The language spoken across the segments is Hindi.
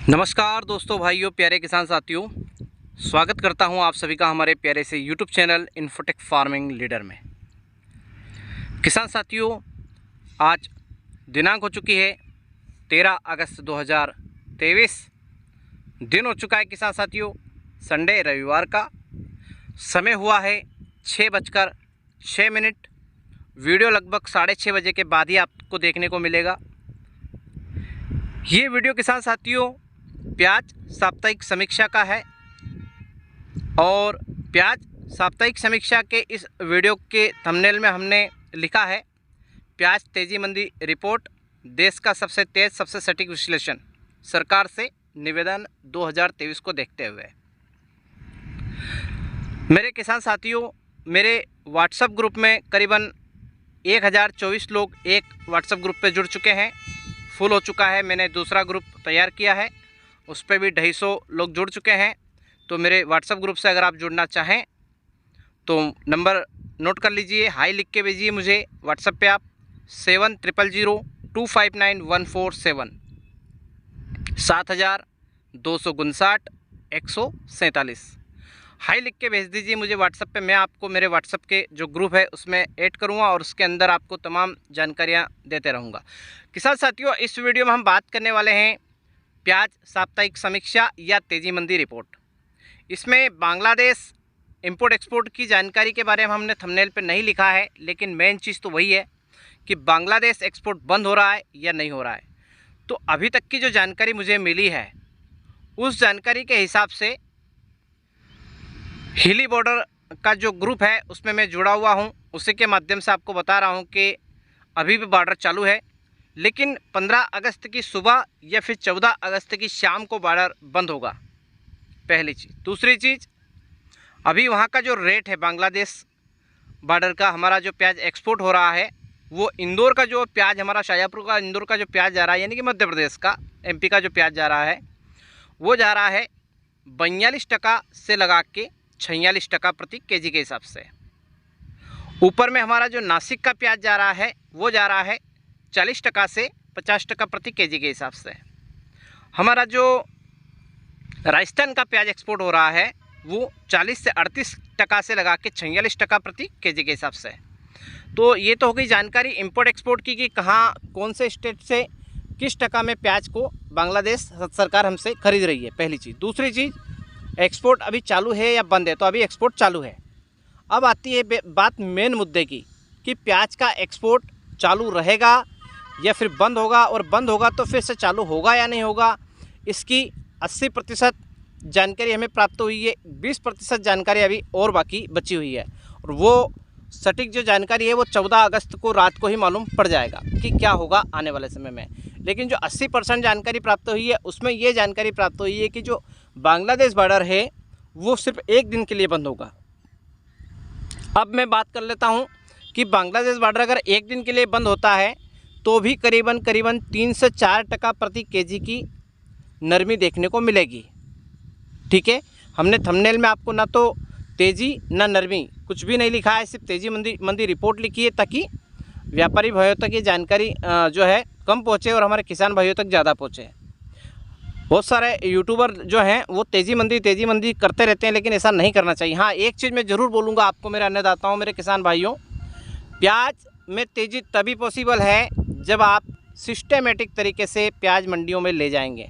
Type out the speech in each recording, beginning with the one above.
नमस्कार दोस्तों, भाइयों, प्यारे किसान साथियों, स्वागत करता हूं आप सभी का हमारे प्यारे से YouTube channel infotech farming leader में। किसान साथियों, आज दिनांक हो चुकी है 13 अगस्त 2023। दिन हो चुका है किसान साथियों संडे रविवार का। समय हुआ है 6:06। वीडियो लगभग 6:30 बजे के बाद ही आपको देखने को मिलेगा। ये वीडियो किसान साथियों प्याज साप्ताहिक समीक्षा का है और प्याज साप्ताहिक समीक्षा के इस वीडियो के थंबनेल में हमने लिखा है प्याज तेजी मंदी रिपोर्ट, देश का सबसे तेज सबसे सटीक विश्लेषण, सरकार से निवेदन 2023 को देखते हुए। मेरे किसान साथियों, मेरे व्हाट्सएप ग्रुप में करीबन 1024 लोग एक व्हाट्सएप ग्रुप पे जुड़ चुके हैं। फुल हो चुका है। मैंने दूसरा ग्रुप तैयार किया है, उस पर भी 250 लोग जुड़ चुके हैं। तो मेरे व्हाट्सएप ग्रुप से अगर आप जुड़ना चाहें तो नंबर नोट कर लीजिए, हाई लिख के भेजिए मुझे व्हाट्सएप पे आप 7000259147 7259 हाई लिख के भेज दीजिए मुझे व्हाट्सएप पे। मैं आपको मेरे व्हाट्सएप के जो ग्रुप है उसमें ऐड करूँगा और उसके अंदर आपको तमाम जानकारियाँ देते रहूँगा। किसान साथियों, इस वीडियो में हम बात करने वाले हैं प्याज साप्ताहिक समीक्षा या तेजी मंदी रिपोर्ट। इसमें बांग्लादेश इंपोर्ट एक्सपोर्ट की जानकारी के बारे में हमने थंबनेल पे नहीं लिखा है, लेकिन मेन चीज़ तो वही है कि बांग्लादेश एक्सपोर्ट बंद हो रहा है या नहीं हो रहा है। तो अभी तक की जो जानकारी मुझे मिली है उस जानकारी के हिसाब से हिली बॉर्डर का जो ग्रुप है उसमें मैं जुड़ा हुआ हूं, उसी के माध्यम से आपको बता रहा हूं कि अभी भी बॉर्डर चालू है, लेकिन 15 अगस्त की सुबह या फिर 14 अगस्त की शाम को बॉर्डर बंद होगा, पहली चीज़। दूसरी चीज़, अभी वहाँ का जो रेट है बांग्लादेश बॉर्डर का, हमारा जो प्याज एक्सपोर्ट हो रहा है वो इंदौर का जो प्याज, हमारा शाजापुर का इंदौर का जो प्याज जा रहा है, यानी कि मध्य प्रदेश का MP का जो प्याज जा रहा है वो जा रहा है 42 टका से लगा के 46 टका प्रति केजी के हिसाब से। ऊपर में हमारा जो नासिक का प्याज जा रहा है वो जा रहा है 40 टका से 50 टका प्रति केजी के हिसाब से। हमारा जो राजस्थान का प्याज एक्सपोर्ट हो रहा है वो 40 से 38 टका से लगा के 46 टका प्रति केजी के हिसाब से। तो ये तो हो गई जानकारी इंपोर्ट एक्सपोर्ट की कि कहाँ कौन से स्टेट से किस टका में प्याज को बांग्लादेश सरकार हमसे खरीद रही है, पहली चीज़। दूसरी चीज़, एक्सपोर्ट अभी चालू है या बंद है, तो अभी एक्सपोर्ट चालू है। अब आती है बात मेन मुद्दे की कि प्याज का एक्सपोर्ट चालू रहेगा या फिर बंद होगा, और बंद होगा तो फिर से चालू होगा या नहीं होगा। इसकी 80% जानकारी हमें प्राप्त हुई है, 20% जानकारी अभी और बाकी बची हुई है, और वो सटीक जो जानकारी है वो 14 अगस्त को रात को ही मालूम पड़ जाएगा कि क्या होगा आने वाले समय में। लेकिन जो 80% जानकारी प्राप्त हुई है उसमें ये जानकारी प्राप्त हुई है कि जो बांग्लादेश बॉर्डर है वो सिर्फ एक दिन के लिए बंद होगा। अब मैं बात कर लेता हूँ कि बांग्लादेश बॉर्डर अगर एक दिन के लिए बंद होता है तो भी करीबन 3 से 4 टका प्रति केजी की नरमी देखने को मिलेगी। ठीक है, हमने थंबनेल में आपको ना तो तेज़ी ना नरमी कुछ भी नहीं लिखा है, सिर्फ तेज़ी मंदी रिपोर्ट लिखी है, ताकि व्यापारी भाइयों तक ये जानकारी जो है कम पहुँचे और हमारे किसान भाइयों तक ज़्यादा पहुँचे। बहुत सारे यूट्यूबर जो हैं वो तेज़ी मंदी करते रहते हैं, लेकिन ऐसा नहीं करना चाहिए। हाँ, एक चीज़ मैं ज़रूर बोलूँगा आपको, मेरे अन्नदाताओं, मेरे किसान भाइयों, प्याज में तेज़ी तभी पॉसिबल है जब आप सिस्टेमेटिक तरीके से प्याज मंडियों में ले जाएंगे।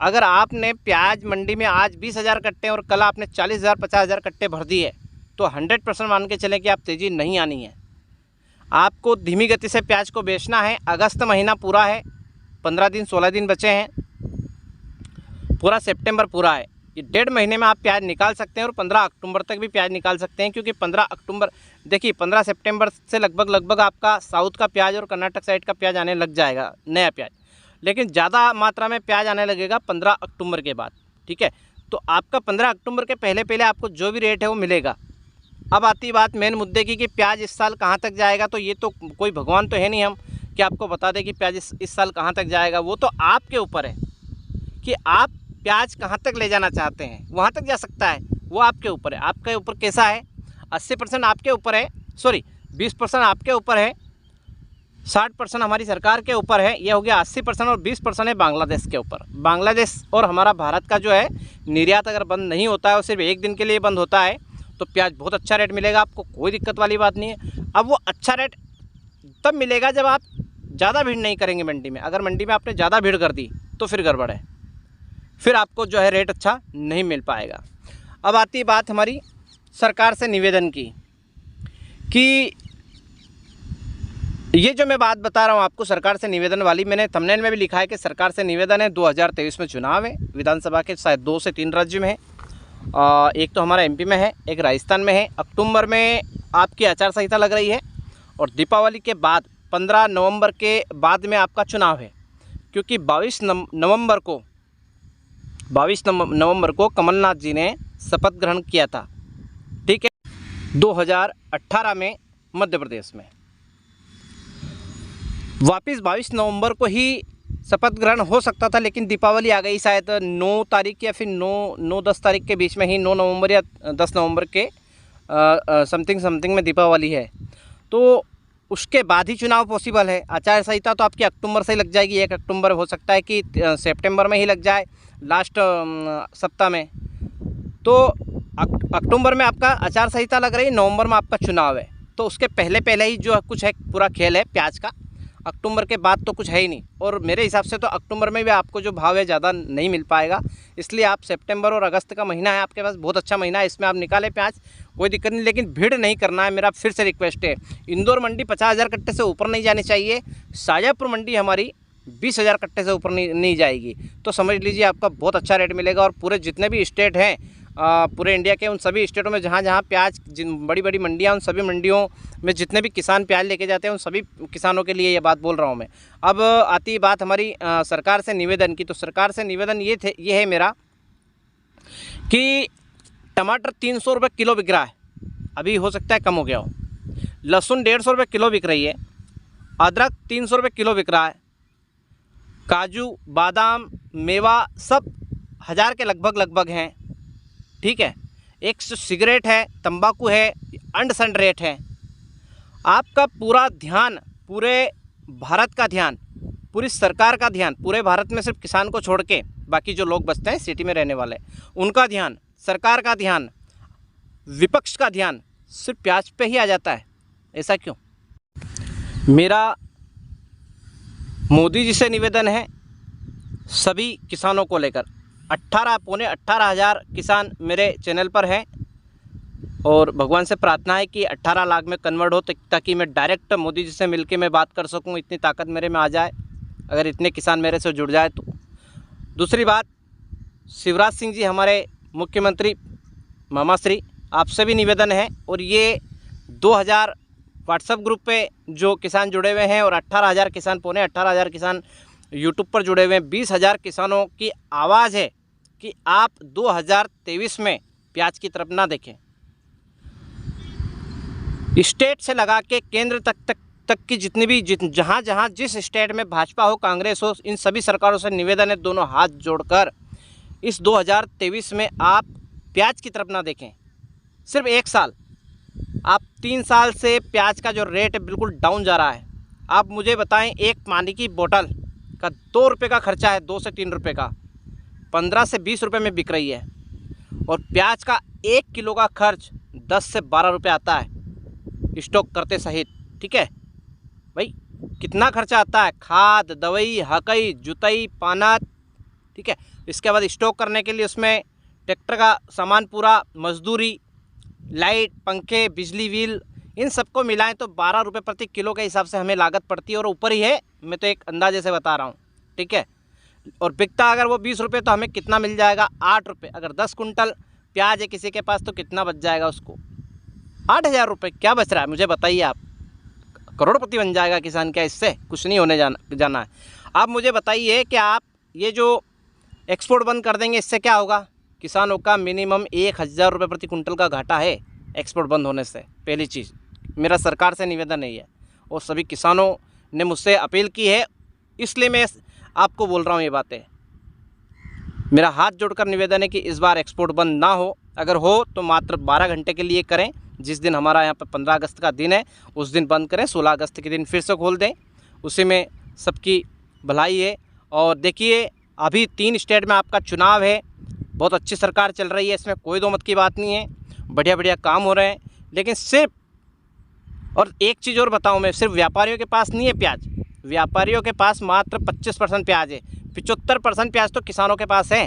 अगर आपने प्याज मंडी में आज 20,000 कट्टे और कल आपने 40,000 50,000 कट्टे भर दिए तो 100% मान के चलें कि आप तेज़ी नहीं आनी है। आपको धीमी गति से प्याज को बेचना है। अगस्त महीना पूरा है, 15 दिन 16 दिन बचे हैं, पूरा सितंबर पूरा है। ये 1.5 महीने में आप प्याज निकाल सकते हैं और 15 अक्टूबर तक भी प्याज निकाल सकते हैं, क्योंकि 15 अक्टूबर देखिए 15 सितंबर से लगभग आपका साउथ का प्याज और कर्नाटक साइड का प्याज आने लग जाएगा, नया प्याज। लेकिन ज़्यादा मात्रा में प्याज आने लगेगा 15 अक्टूबर के बाद। ठीक है, तो आपका 15 अक्टूबर के पहले आपको जो भी रेट है वो मिलेगा। अब आती बात मेन मुद्दे की कि प्याज इस साल कहाँ तक जाएगा। तो ये तो कोई भगवान तो है नहीं हम कि आपको बता दें कि प्याज इस साल कहाँ तक जाएगा। वो तो आपके ऊपर है कि आप प्याज कहाँ तक ले जाना चाहते हैं, वहाँ तक जा सकता है, वो आपके ऊपर है। आपके ऊपर कैसा है, 80% आपके ऊपर है, 20% आपके ऊपर है, 60% हमारी सरकार के ऊपर है, ये हो गया 80% और 20% है बांग्लादेश के ऊपर। बांग्लादेश और हमारा भारत का जो है निर्यात अगर बंद नहीं होता है और सिर्फ एक दिन के लिए बंद होता है तो प्याज बहुत अच्छा रेट मिलेगा आपको, कोई दिक्कत वाली बात नहीं है। अब वो अच्छा रेट तब मिलेगा जब आप ज़्यादा भीड़ नहीं करेंगे मंडी में। अगर मंडी में आपने ज़्यादा भीड़ कर दी तो फिर गड़बड़ है, फिर आपको जो है रेट अच्छा नहीं मिल पाएगा। अब आती है बात हमारी सरकार से निवेदन की कि ये जो मैं बात बता रहा हूँ आपको सरकार से निवेदन वाली, मैंने थंबनेल में भी लिखा है कि सरकार से निवेदन है। 2023 में चुनाव है, विधानसभा के शायद 2 से 3 राज्य में है, एक तो हमारा एमपी में है, एक राजस्थान में है। अक्टूबर में आपकी आचार संहिता लग रही है और दीपावली के बाद 15 नवंबर के बाद में आपका चुनाव है, क्योंकि 22 नवंबर को कमलनाथ जी ने शपथ ग्रहण किया था, ठीक है, 2018 में मध्य प्रदेश में। वापस 22 नवंबर को ही शपथ ग्रहण हो सकता था, लेकिन दीपावली आ गई, शायद 9 तारीख या फिर 9-10 तारीख के बीच में ही, 9 नवंबर या 10 नवंबर के समथिंग में दीपावली है, तो उसके बाद ही चुनाव पॉसिबल है। आचार संहिता तो आपकी अक्टूबर से ही लग जाएगी, 1 अक्टूबर, हो सकता है कि सितंबर में ही लग जाए, लास्ट सप्ताह में। तो अक्टूबर में आपका आचार संहिता लग रही है, नवंबर में आपका चुनाव है, तो उसके पहले ही जो कुछ है पूरा खेल है प्याज का। अक्टूबर के बाद तो कुछ है ही नहीं, और मेरे हिसाब से तो अक्टूबर में भी आपको जो भाव है ज़्यादा नहीं मिल पाएगा। इसलिए आप सितंबर और अगस्त का महीना है आपके पास, बहुत अच्छा महीना है, इसमें आप निकालें प्याज, कोई दिक्कत नहीं, लेकिन भीड़ नहीं करना है। मेरा फिर से रिक्वेस्ट है, इंदौर मंडी 50,000 कट्टे से ऊपर नहीं जानी चाहिए, शाजापुर मंडी हमारी 20,000 कट्टे से ऊपर नहीं जाएगी, तो समझ लीजिए आपका बहुत अच्छा रेट मिलेगा। और पूरे जितने भी स्टेट हैं पूरे इंडिया के, उन सभी स्टेटों में जहाँ जहाँ प्याज, जिन बड़ी बड़ी मंडियाँ, उन सभी मंडियों में जितने भी किसान प्याज लेके जाते हैं, उन सभी किसानों के लिए ये बात बोल रहा हूँ मैं। अब आती है बात हमारी सरकार से निवेदन की, तो सरकार से निवेदन ये है मेरा कि टमाटर 300 रुपये किलो बिक रहा है, अभी हो सकता है कम हो गया हो, लहसुन 150 रुपये किलो बिक रही है, अदरक 300 रुपये किलो बिक रहा है, काजू, बादाम, मेवा सब 1000 के लगभग हैं, ठीक है। एक सिगरेट है, तंबाकू है, अंड रेट है। आपका पूरा ध्यान, पूरे भारत का ध्यान, पूरी सरकार का ध्यान, पूरे भारत में सिर्फ किसान को छोड़ के बाकी जो लोग बचते हैं सिटी में रहने वाले, उनका ध्यान, सरकार का ध्यान, विपक्ष का ध्यान सिर्फ प्याज पे ही आ जाता है। ऐसा क्यों? मेरा मोदी जी से निवेदन है सभी किसानों को लेकर, 18,000 किसान मेरे चैनल पर हैं, और भगवान से प्रार्थना है कि 18 लाख में कन्वर्ट हो, ताकि मैं डायरेक्ट मोदी जी से मिलके मैं बात कर सकूं, इतनी ताकत मेरे में आ जाए, अगर इतने किसान मेरे से जुड़ जाए तो। दूसरी बात, शिवराज सिंह जी हमारे मुख्यमंत्री मामाश्री, आपसे भी निवेदन है, और ये 2000 व्हाट्सएप ग्रुप पे जो किसान जुड़े हुए हैं, और 18,000 किसान, पौने 18,000 किसान यूट्यूब पर जुड़े हुए हैं, 20,000 किसानों की आवाज़ है कि आप 2023 में प्याज की तरफ ना देखें। स्टेट से लगा के केंद्र तक की जितनी भी जहाँ जिस स्टेट में भाजपा हो, कांग्रेस हो, इन सभी सरकारों से निवेदन है, दोनों हाथ जोड़कर इस 2023 में आप प्याज की तरफ ना देखें। सिर्फ 1 साल, आप 3 साल से प्याज का जो रेट है बिल्कुल डाउन जा रहा है। आप मुझे बताएं, एक पानी की बोतल का 2 रुपये का खर्चा है, 2 से 3 रुपये का, 15 से 20 रुपये में बिक रही है, और प्याज का 1 किलो का खर्च 10 से 12 रुपये आता है स्टॉक करते सहित, ठीक है भाई, कितना खर्चा आता है, खाद, दवाई, हकई, जुताई, पानात, ठीक है। इसके बाद स्टॉक करने के लिए उसमें ट्रैक्टर का सामान पूरा, मजदूरी, लाइट, पंखे, बिजली बिल, इन सबको मिलाएं तो 12 रुपये प्रति किलो के हिसाब से हमें लागत पड़ती है, और ऊपर ही है, मैं तो एक अंदाजे से बता रहा हूँ, ठीक है। और बिकता अगर वो 20 रुपये तो हमें कितना मिल जाएगा, 8 रुपये। अगर 10 कुंटल प्याज है किसी के पास तो कितना बच जाएगा उसको, 8,000 रुपये। क्या बच रहा है मुझे बताइए आप, करोड़पति बन जाएगा किसान क्या? इससे कुछ नहीं होने जाना है। आप मुझे बताइए कि आप ये जो एक्सपोर्ट बंद कर देंगे, इससे क्या होगा? किसानों का मिनिमम 1,000 रुपये प्रति कुंटल का घाटा है एक्सपोर्ट बंद होने से। पहली चीज़ मेरा सरकार से निवेदन नहीं है, और सभी किसानों ने मुझसे अपील की है, इसलिए मैं आपको बोल रहा हूँ ये बातें। मेरा हाथ जोड़कर निवेदन है कि इस बार एक्सपोर्ट बंद ना हो, अगर हो तो मात्र 12 घंटे के लिए करें। जिस दिन हमारा यहाँ पर 15 अगस्त का दिन है उस दिन बंद करें, 16 अगस्त के दिन फिर से खोल दें, उसी में सबकी भलाई है। और देखिए अभी 3 स्टेट में आपका चुनाव है, बहुत अच्छी सरकार चल रही है, इसमें कोई दो मत की बात नहीं है, बढ़िया बढ़िया काम हो रहे हैं। लेकिन सिर्फ, और एक चीज़ और बताऊं मैं, सिर्फ व्यापारियों के पास नहीं है प्याज, व्यापारियों के पास मात्र 25% प्याज है, 75% प्याज तो किसानों के पास है,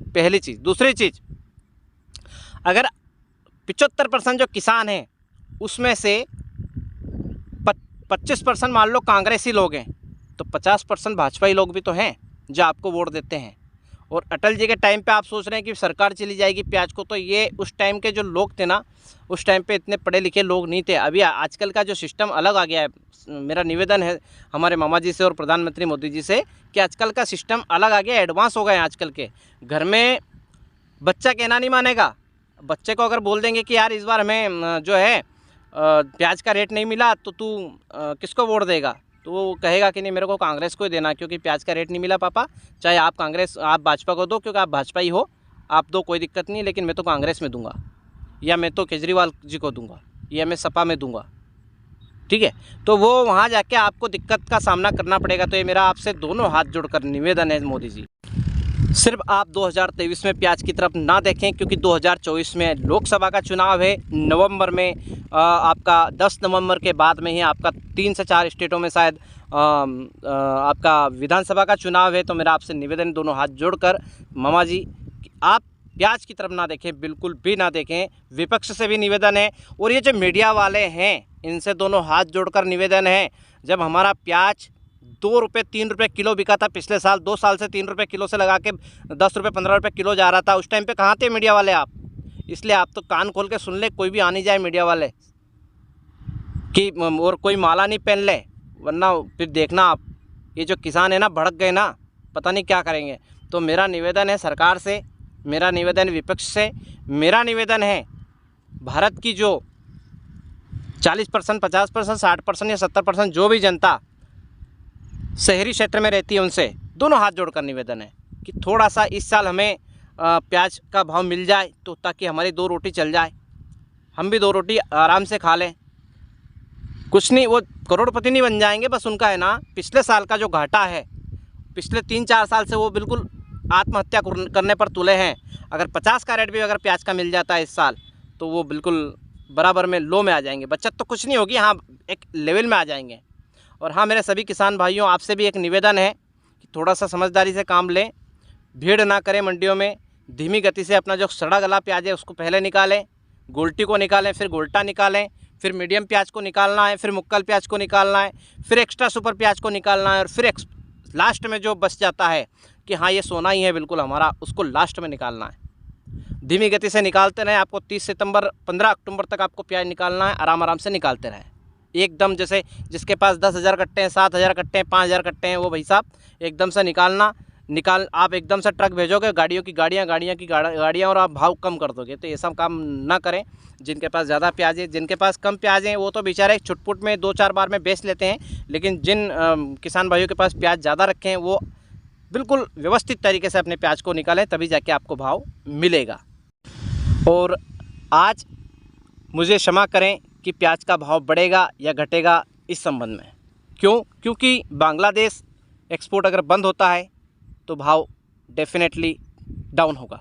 पहली चीज़। दूसरी चीज़, अगर 75% जो किसान हैं उसमें से 25% मान लो कांग्रेसी लोग हैं, तो 50% भाजपाई लोग भी तो हैं जो आपको वोट देते हैं। और अटल जी के टाइम पे आप सोच रहे हैं कि सरकार चली जाएगी प्याज को, तो ये उस टाइम के जो लोग थे ना, उस टाइम पे इतने पढ़े लिखे लोग नहीं थे। अभी आजकल का जो सिस्टम अलग आ गया है। मेरा निवेदन है हमारे मामा जी से और प्रधानमंत्री मोदी जी से कि आजकल का सिस्टम अलग आ गया, एडवांस हो गए हैं आजकल के। घर में बच्चा कहना नहीं मानेगा, बच्चे को अगर बोल देंगे कि यार इस बार हमें जो है प्याज का रेट नहीं मिला तो तू किसको वोट देगा, तो वो कहेगा कि नहीं मेरे को कांग्रेस को ही देना, क्योंकि प्याज का रेट नहीं मिला पापा, चाहे आप भाजपा को दो क्योंकि आप भाजपा ही हो, आप दो कोई दिक्कत नहीं, लेकिन मैं तो कांग्रेस में दूंगा, या मैं तो केजरीवाल जी को दूंगा, या मैं सपा में दूंगा। ठीक है, तो वो वहाँ जाके आपको दिक्कत का सामना करना पड़ेगा। तो ये मेरा आपसे दोनों हाथ जोड़कर निवेदन है मोदी जी, सिर्फ आप 2023 में प्याज की तरफ ना देखें, क्योंकि 2024 में लोकसभा का चुनाव है। नवंबर में आपका 10 नवंबर के बाद में ही आपका 3 से 4 स्टेटों में शायद आपका विधानसभा का चुनाव है। तो मेरा आपसे निवेदन, दोनों हाथ जोड़कर मामा जी, आप प्याज की तरफ ना देखें, बिल्कुल भी ना देखें। विपक्ष से भी निवेदन है, और ये जो मीडिया वाले हैं इनसे दोनों हाथ जोड़कर निवेदन है। जब हमारा प्याज 2 रुपये 3 रुपये किलो बिका था पिछले साल, 2 साल से 3 रुपये किलो से लगा के 10 रुपये 15 रुपये किलो जा रहा था, उस टाइम पे कहाँ थे मीडिया वाले आप? इसलिए आप तो कान खोल के सुन ले, कोई भी आ नहीं जाए मीडिया वाले कि, और कोई माला नहीं पहन ले, वरना फिर देखना आप, ये जो किसान है ना भड़क गए ना, पता नहीं क्या करेंगे। तो मेरा निवेदन है सरकार से, मेरा निवेदन विपक्ष से, मेरा निवेदन है भारत की जो 40%, 50%, 60% या 70% जो भी जनता शहरी क्षेत्र में रहती है, उनसे दोनों हाथ जोड़कर निवेदन है कि थोड़ा सा इस साल हमें प्याज का भाव मिल जाए, तो ताकि हमारी 2 रोटी चल जाए, हम भी 2 रोटी आराम से खा लें। कुछ नहीं, वो करोड़पति नहीं बन जाएंगे, बस उनका है ना पिछले साल का जो घाटा है, पिछले 3-4 साल से वो बिल्कुल आत्महत्या करने पर तुले हैं। अगर 50 का रेट भी अगर प्याज का मिल जाता है इस साल, तो वो बिल्कुल बराबर में लो में आ जाएंगे। बचत तो कुछ नहीं होगी, हाँ एक लेवल में आ जाएंगे। और हाँ, मेरे सभी किसान भाइयों, आपसे भी एक निवेदन है कि थोड़ा सा समझदारी से काम लें, भीड़ ना करें मंडियों में, धीमी गति से अपना जो सड़ा गला प्याज है उसको पहले निकालें, गोल्टी को निकालें, फिर गोल्टा निकालें, फिर मीडियम प्याज को निकालना है, फिर मुक्कल प्याज को निकालना है, फिर एक्स्ट्रा सुपर प्याज को निकालना है, और फिर लास्ट में जो बच जाता है कि हाँ ये सोना ही है बिल्कुल हमारा, उसको लास्ट में निकालना है। धीमी गति से निकालते रहें। आपको 30 सितंबर 15 अक्टूबर तक आपको प्याज निकालना है, आराम आराम से निकालते रहें एकदम। जैसे जिसके पास 10,000 कट्टे हैं, 7,000 कट्टे हैं, 5,000 कट्टे हैं, वो भाई साहब एकदम से आप एकदम से ट्रक भेजोगे, गाड़ियों की गाड़ियाँ, और आप भाव कम कर दोगे। तो ये सब काम ना करें। जिनके पास ज़्यादा प्याज है, जिनके पास कम प्याज है, वो तो बेचारे छुटपुट में 2-4 बार में बेच लेते हैं। लेकिन जिन किसान भाइयों के पास प्याज ज़्यादा रखे हैं, वो बिल्कुल व्यवस्थित तरीके से अपने प्याज को निकालें, तभी जाके आपको भाव मिलेगा। और आज मुझे क्षमा करें कि प्याज का भाव बढ़ेगा या घटेगा इस संबंध में। क्योंकि बांग्लादेश एक्सपोर्ट अगर बंद होता है तो भाव डेफिनेटली डाउन होगा,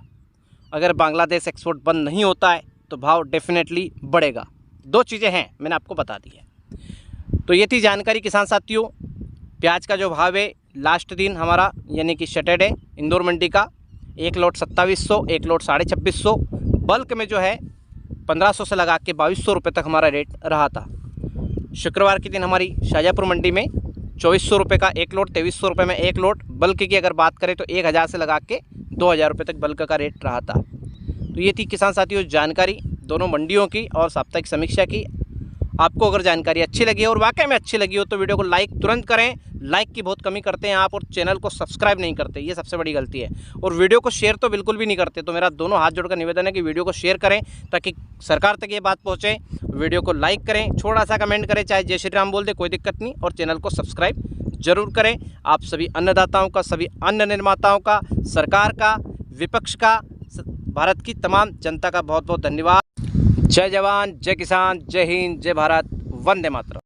अगर बांग्लादेश एक्सपोर्ट बंद नहीं होता है तो भाव डेफिनेटली बढ़ेगा। 2 चीज़ें हैं, मैंने आपको बता दी है। तो ये थी जानकारी किसान साथियों। प्याज का जो भाव है लास्ट दिन हमारा यानी कि सैटरडे इंदौर मंडी का 1 लोट 2700, 1 लोट 2650, बल्क में जो है 1500 से लगा के 2200 रुपये तक हमारा रेट रहा था। शुक्रवार के दिन हमारी शाजापुर मंडी में 2400 रुपये का 1 लोट, 2300 रुपये में 1 लोट, बल्क की अगर बात करें तो 1000 से लगा के 2000 रुपये तक बल्क का रेट रहा था। तो ये थी किसान साथियों जानकारी दोनों मंडियों की और साप्ताहिक समीक्षा की। आपको अगर जानकारी अच्छी लगी और वाकई में अच्छी लगी हो तो वीडियो को लाइक तुरंत करें। लाइक की बहुत कमी करते हैं आप, और चैनल को सब्सक्राइब नहीं करते, ये सबसे बड़ी गलती है। और वीडियो को शेयर तो बिल्कुल भी नहीं करते। तो मेरा दोनों हाथ जोड़कर निवेदन है कि वीडियो को शेयर करें ताकि सरकार तक ये बात पहुँचे। वीडियो को लाइक करें, छोटा सा कमेंट करें, चाहे जय श्री राम बोल दे, कोई दिक्कत नहीं, और चैनल को सब्सक्राइब जरूर करें। आप सभी अन्नदाताओं का, सभी अन्न निर्माताओं का, सरकार का, विपक्ष का, भारत की तमाम जनता का बहुत बहुत धन्यवाद। जय जवान, जय किसान, जय हिंद, जय भारत, वंदे मातरम।